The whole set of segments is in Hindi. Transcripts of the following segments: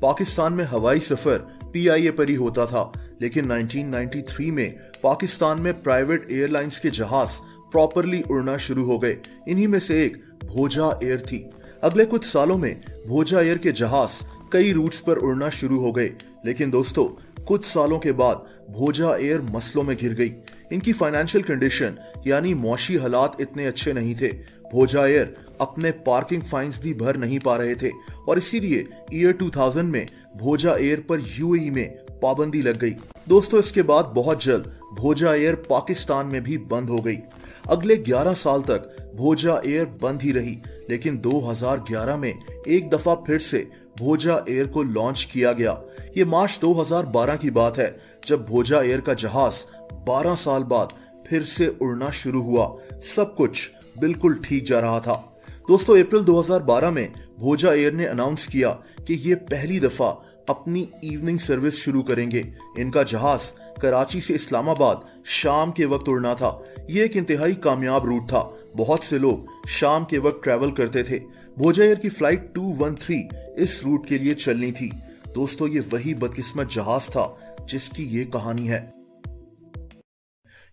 पाकिस्तान में हवाई सफर PIA पर ही होता था, लेकिन 1993 में पाकिस्तान में प्राइवेट एयरलाइंस के जहाज प्रॉपरली उड़ना शुरू हो गए। इन्हीं में से एक भोजा एयर थी। अगले कुछ सालों में भोजा एयर के जहाज कई रूट्स पर उड़ना शुरू हो गए, लेकिन दोस्तों कुछ सालों के बाद भोजा एयर मसलों में घिर गई। इनकी फाइनेंशियल कंडीशन यानी मौशी हालात इतने अच्छे नहीं थे। भोजा एयर अपने पार्किंग फाइन्स भी भर नहीं पा रहे थे और इसीलिए ईयर 2000 में भोजा एयर पर UAE में पाबंदी लग गई। दोस्तों इसके बाद बहुत जल्द भोजा एयर पाकिस्तान में भी बंद हो गई। अगले 11 साल तक भोजा एयर बंद ही रही, लेकिन 2011 में एक दफा फिर से भोजा एयर को लॉन्च किया गया। ये मार्च 2012 की बात है, जब भोजा एयर का जहाज 12 साल बाद फिर से उड़ना शुरू हुआ। सब कुछ बिल्कुल ठीक जा रहा था। दोस्तों अप्रैल 2012 में भोजा एयर ने अनाउंस किया कि ये पहली दफा अपनी इवनिंग सर्विस शुरू करेंगे। इनका जहाज कराची से इस्लामाबाद शाम के वक्त उड़ना था। ये एक इंतहाई कामयाब रूट था। बहुत से लोग शाम के वक्त ट्रैवल करते थे। भोजा एयर की फ्लाइट 213 इस रूट के लिए चलनी थी। दोस्तों ये वही बदकिस्मत जहाज था जिसकी ये कहानी है।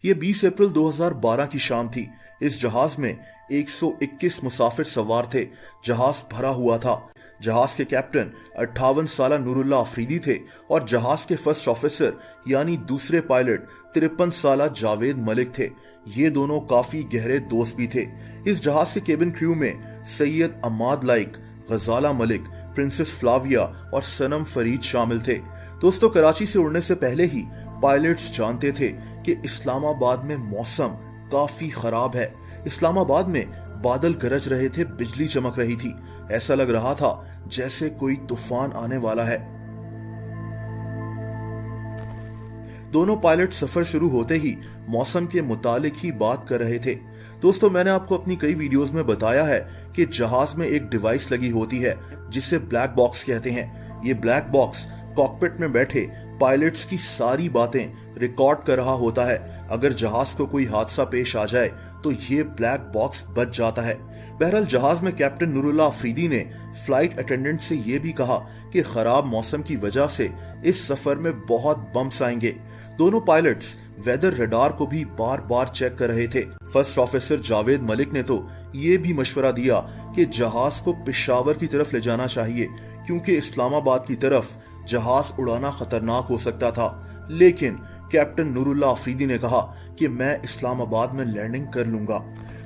ये 20 अप्रैल 2012 की शाम थी। इस जहाज में 121 मुसाफिर सवार थे। जहाज भरा हुआ था। जहाज के कैप्टन 58 साला नूरुल्लाह अफरीदी थे और जहाज के फर्स्ट ऑफिसर यानी दूसरे पायलट 53 साला जावेद मलिक थे। ये दोनों काफी गहरे दोस्त भी थे। इस जहाज के केबिन क्रू में सैयद अमाद लाइक, गजाला मलिक, प्रिंसेस फ्लाविया और सनम फरीद शामिल थे। दोस्तों कराची से उड़ने से पहले ही पायलट्स जानते थे कि इस्लामाबाद में मौसम काफी खराब है। इस्लामाबाद में बादल गरज रहे थे, बिजली चमक रही थी। ऐसा लग रहा था जैसे कोई तूफान आने वाला है। दोनों पायलट सफर शुरू होते ही मौसम के मुतालिक ही बात कर रहे थे। दोस्तों मैंने आपको अपनी कई वीडियोस में बताया है कि जहाज में एक डिवाइस लगी होती है जिसे ब्लैक बॉक्स कहते हैं। ये ब्लैक बॉक्स कॉकपिट में बैठे पायलट्स की सारी बातें रिकॉर्ड कर रहा होता है। अगर जहाज को कोई हादसा पेश आ जाए तो ये ब्लैक बॉक्स बच जाता है। बहरहाल जहाज में कैप्टन नूरुल्लाह अफरीदी ने फ्लाइट अटेंडेंट से यह भी कहा कि खराब मौसम की वजह से इस सफर में बहुत बम्प्स आएंगे। दोनों पायलट्स वेदर रडार को भी बार बार चेक कर रहे थे। फर्स्ट ऑफिसर जावेद मलिक ने तो ये भी मशवरा दिया कि जहाज को पेशावर की तरफ ले जाना चाहिए, क्योंकि इस्लामाबाद की तरफ जहाज उड़ाना खतरनाक हो सकता था। लेकिन कैप्टन नूरुल्लाह अफरीदी ने कहा कि मैं इस्लामाबाद में लैंडिंग कर लूंगा।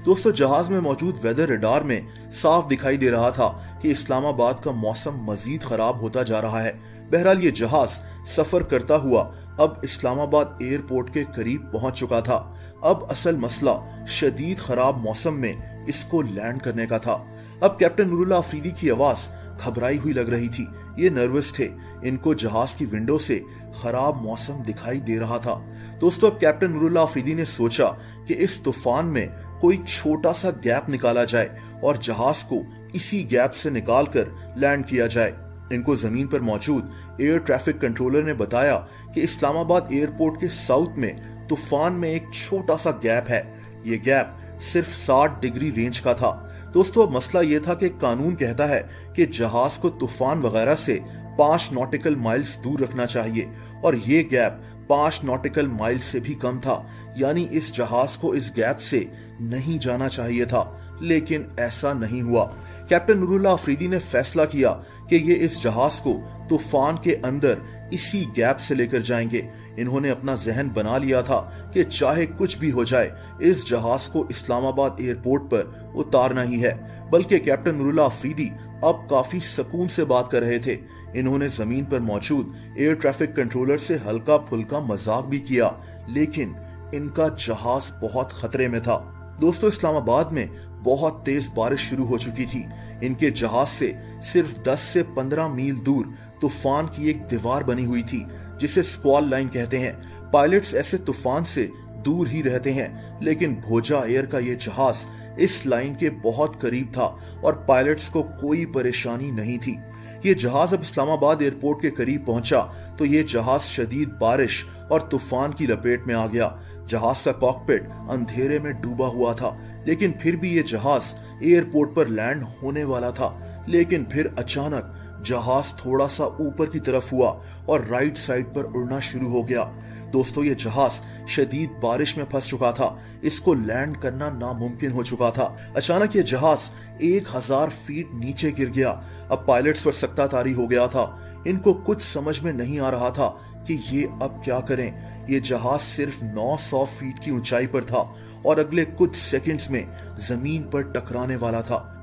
दोस्तों जहाज में मौजूद वेदर रडार में साफ दिखाई दे रहा था कि इस्लामाबाद का मौसम मजीद खराब होता जा रहा है। बहरहाल ये जहाज सफर करता हुआ अब इस्लामाबाद एयरपोर्ट के करीब पहुंच चुका था। अब असल मसला शदीद खराब मौसम में इसको लैंड करने का था। अब कैप्टन नूरुल्लाह अफरीदी की आवाज घबराई हुई लग रही थी। ये नर्वस थे। इनको जहाज की विंडो से खराब मौसम दिखाई दे रहा था। दोस्तों अब कैप्टन नूरुल्लाह अफरीदी ने सोचा कि इस तूफान में कोई छोटा सा गैप निकाला जाए और जहाज को इसी गैप से निकालकर लैंड किया जाए। इनको जमीन पर मौजूद एयर ट्रैफिक कंट्रोलर ने बताया कि इस्लामाबाद एयरपोर्ट के साउथ में तूफान में एक छोटा सा गैप है। ये गैप सिर्फ 60 डिग्री रेंज का था। दोस्तों अब मसला यह था कि कानून कहता है कि जहाज को तूफान वगैरह से 5 नॉटिकल माइल्स दूर रखना चाहिए और ये गैप 5 नॉटिकल माइल से भी कम था। यानी इस जहाज को इस गैप से नहीं जाना चाहिए था, लेकिन ऐसा नहीं हुआ। कैप्टन नूरुल्लाह अफरीदी ने फैसला किया कि ये इस जहाज को तूफान के अंदर इसी गैप से लेकर जाएंगे। इन्होंने अपना जहन बना लिया था कि चाहे कुछ भी हो जाए इस जहाज को इस्लामाबाद एयरपोर्ट पर उतारना ही है। बल्कि कैप्टन नूरुल्लाह अफरीदी अब काफी सुकून से बात कर रहे थे। इन्होंने जमीन पर मौजूद एयर ट्रैफिक कंट्रोलर से हल्का फुल्का मजाक भी किया, लेकिन इनका जहाज बहुत खतरे में था। दोस्तों इस्लामाबाद में बहुत तेज बारिश शुरू हो चुकी थी। इनके जहाज से सिर्फ 10 से 15 मील दूर तूफान की एक दीवार बनी हुई थी जिसे स्क्वॉल लाइन कहते हैं। पायलट्स ऐसे तूफान से दूर ही रहते हैं, लेकिन भोजा एयर का ये जहाज इस लाइन के बहुत करीब था और पायलट्स को कोई परेशानी नहीं थी। ये जहाज अब इस्लामाबाद एयरपोर्ट के करीब पहुंचा तो ये जहाज शदीद बारिश और तूफान की लपेट में आ गया। जहाज का कॉकपिट अंधेरे में डूबा हुआ था, लेकिन फिर भी ये जहाज एयरपोर्ट पर लैंड होने वाला था। लेकिन फिर अचानक जहाज थोड़ा सा ऊपर की तरफ हुआ और राइट साइड पर उड़ना शुरू हो गया। दोस्तों, ये जहाज शदीद बारिश में फंस चुका था। इसको लैंड करना नामुमकिन हो चुका था। अचानक ये जहाज 1000 फीट नीचे गिर गया। अब पायलट्स पर सख्ता तारी हो गया था। इनको कुछ समझ में नहीं आ रहा था कि ये अब क्या करें। ये जहाज सिर्फ 900 फीट की ऊंचाई पर था और अगले कुछ सेकंड्स में जमीन पर टकराने वाला था।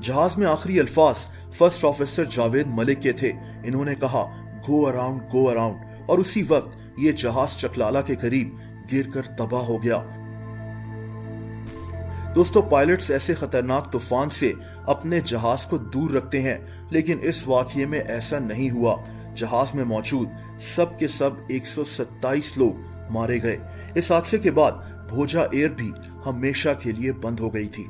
जहाज में आखिरी अल्फाज फर्स्ट ऑफिसर जावेद मलिक के थे। इन्होंने कहा, गो अराउंड, और उसी वक्त ये जहाज चकलाला के करीब गिरकर तबाह हो गया। दोस्तों, पायलट्स ऐसे खतरनाक तूफान से अपने जहाज को दूर रखते हैं, लेकिन इस वाकये में ऐसा नहीं हुआ। जहाज में मौजूद सब के सब 127 लोग मारे गए। इस हादसे के बाद भोजा एयर भी हमेशा के लिए बंद हो गई थी।